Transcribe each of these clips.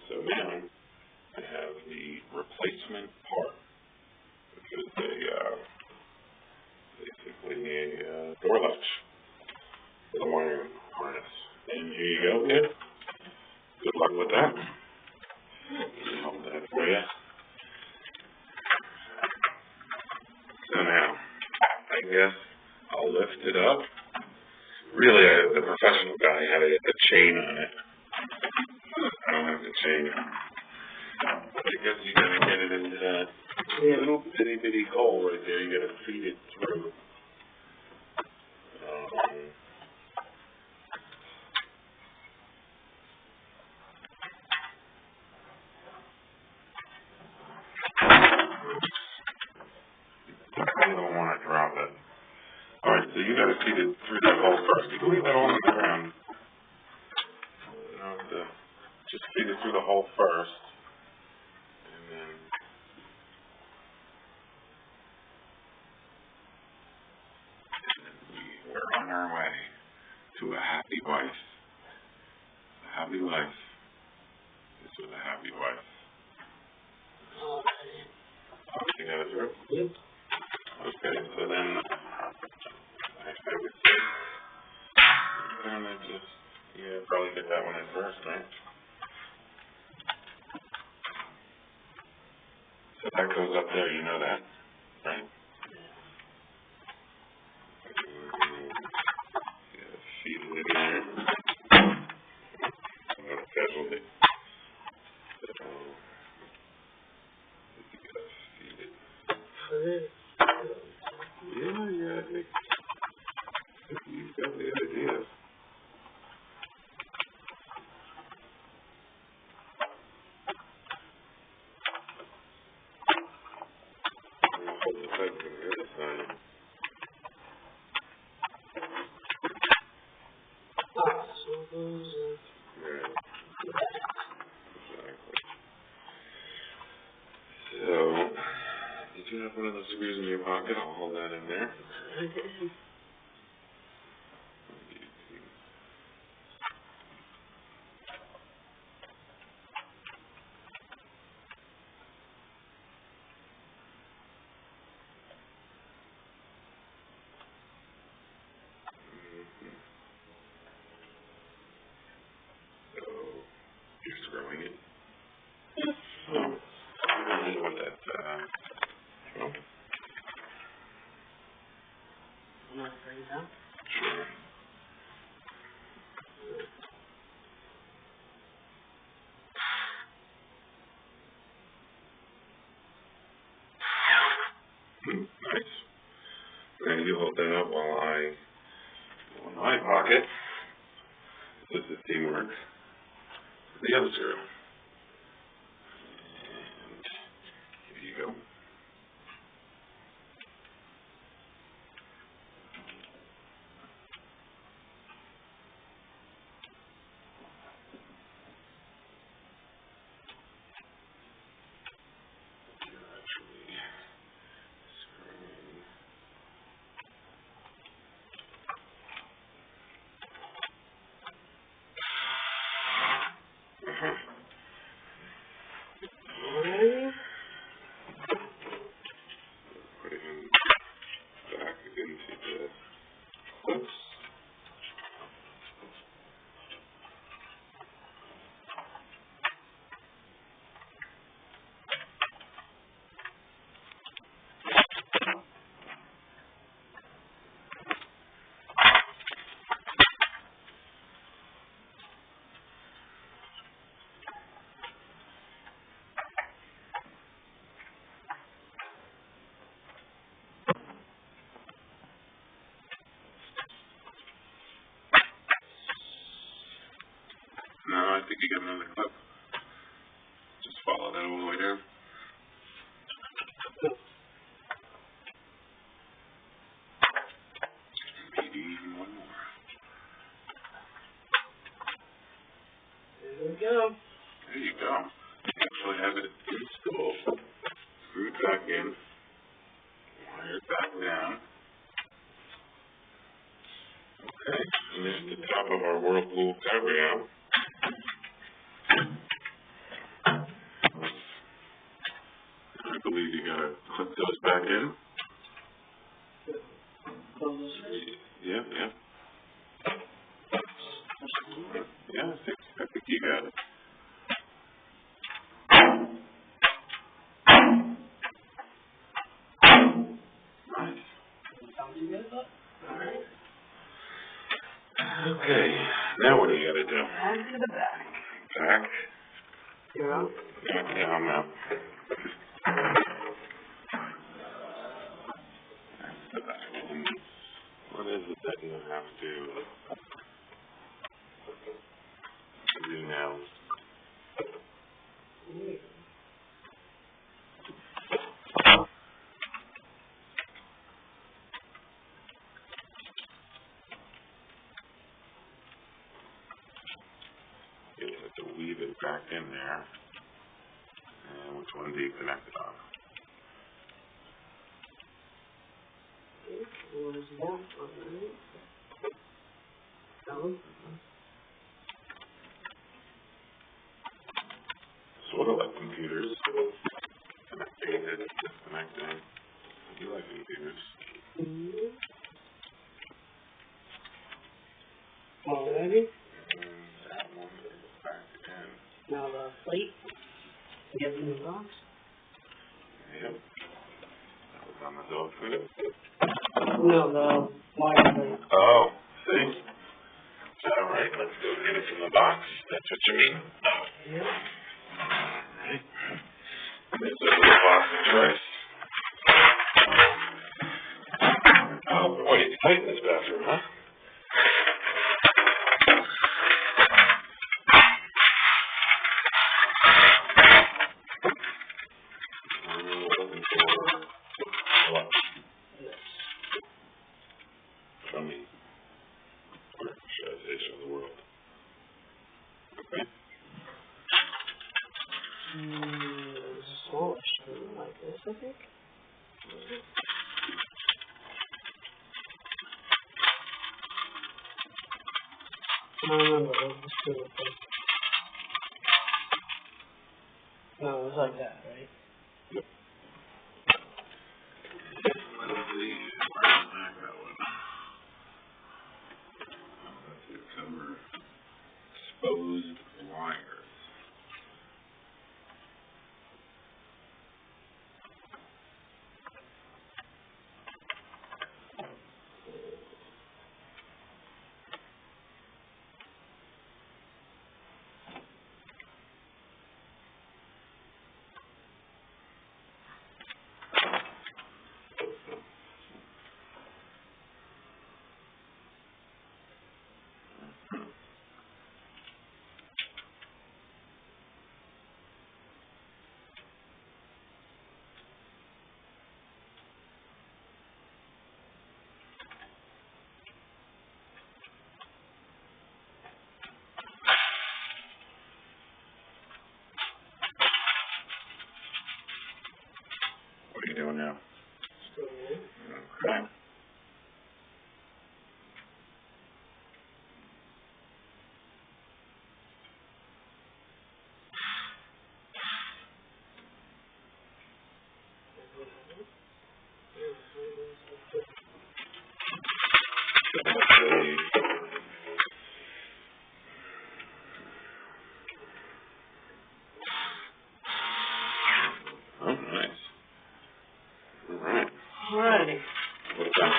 So now I have the replacement part, which is basically a door latch with a wiring harness. And here you go, kid. Good luck with that. Hold that for you. So now, I guess I'll lift it up. Really, the professional guy had a chain on it. I don't have the chain. But I guess you gotta get it into that little bitty hole right there. You gotta feed it through. I don't want to drop it. Alright, so you gotta feed it through that hole first. You can leave that hole on the ground. You know, just feed it through the hole first. And then we're on our way to a happy wife. A happy life is with a happy wife. You got it through? Yep. Okay, so then I would say, probably get that one in first, right? So that goes up there, you know that, right? Feed it in there. I'm going to schedule it. You got to feed it. Yeah, I think you've got the idea. So, did you have one of those screws in your pocket? I'll hold that in there. You're screwing it. I don't know what that, well. You want to bring it down? Sure. Nice. And you hold that up while I go in my pocket. This is teamwork. The other screw. And here you go. Put him back into the clips. No, I think you got another clip. Just follow that all the way down. Maybe even one more. There we go. There you go. You actually have it installed. Screwed back in. Wired back down. Okay, and this is the top of our Whirlpool cabrio. in. Close this first. Yep. Yeah, I think you got it. Nice. Sound too good, but alright. Okay, now what do you gotta do? On to the back. Back? You're out? Yeah, I'm out. What is it that you have to do now? You have to weave it back in there. And which one do you connect it on? What is that? Alright. Down. Sort of like computers. Connecting it, disconnecting. You like computers. Alrighty. And that one is back in. Now the plate. Get in the box. Yep. That was on the dog food. No, the wire plate. Oh, see? Alright, let's go get it from the box. That's what you mean. Yep. Alright. There's a little box of choice. Oh boy, it's tight in this bathroom, huh? Looking for what? Show me. Or should I say show the world? Okay. Smaller string like this, I think. I don't remember what the string was. No, it was like that, right? Let's see. Where's that one? Let's see. Cover exposed wires. What are you doing now? Okay. Oh, nice. Alright. Alrighty. What's that?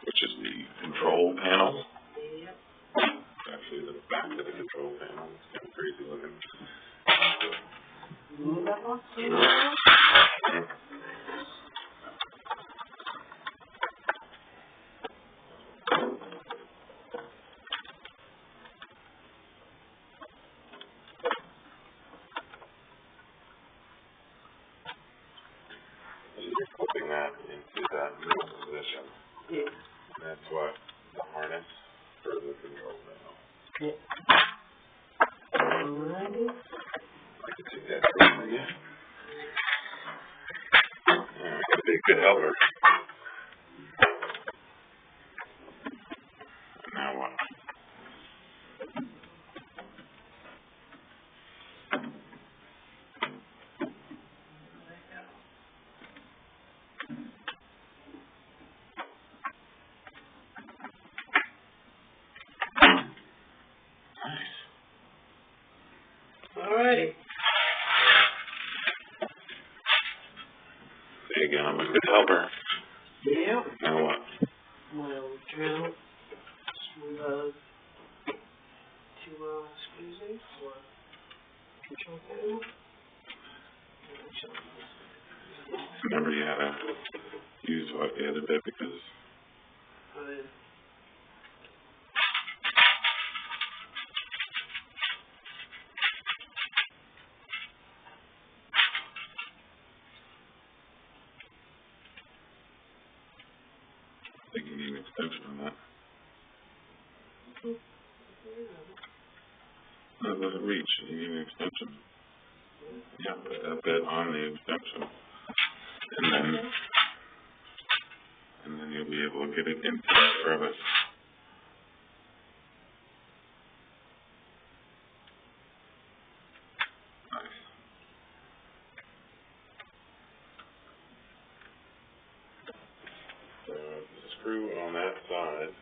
Which is the control panel. Yep. Actually, the back of the control panel. It's kind of crazy looking. Move that one? You're flipping that into that middle position. Yeah. That's what the harness for the control panel. Yep. Alrighty. I can take that from you. Alright, gotta be a good helper. Now what? Good helper. Yeah. Now what? My old drill. Smooth out. 2 squeezing for control panel. Remember you had to use what the other bit because I think you need an extension on that. No, it doesn't reach. You need an extension. Yeah, put that bit on the extension. And then you'll be able to get it into the crevice. Nice. So the screw on that side.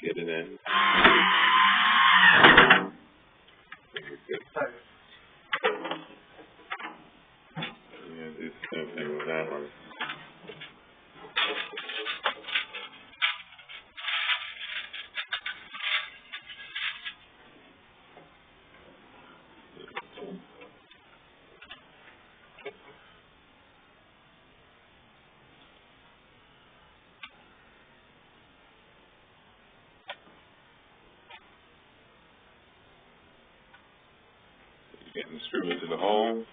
Get it in. Yeah, do the same thing with that one. Getting the screw into the hole.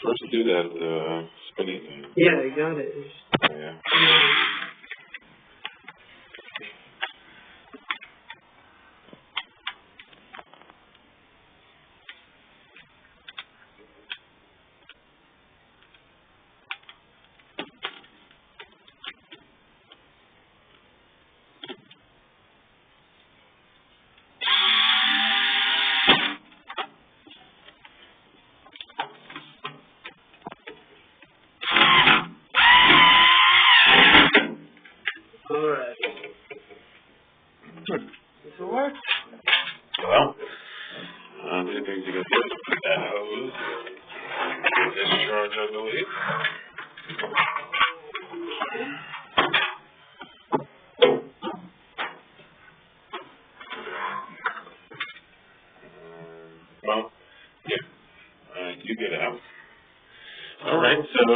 First do that spinning thing. Yeah, I got it. Oh, yeah. Alright. This will work? Well, two things you can do. That hose. Discharge, I believe. Well, yeah. You get out. Alright, so,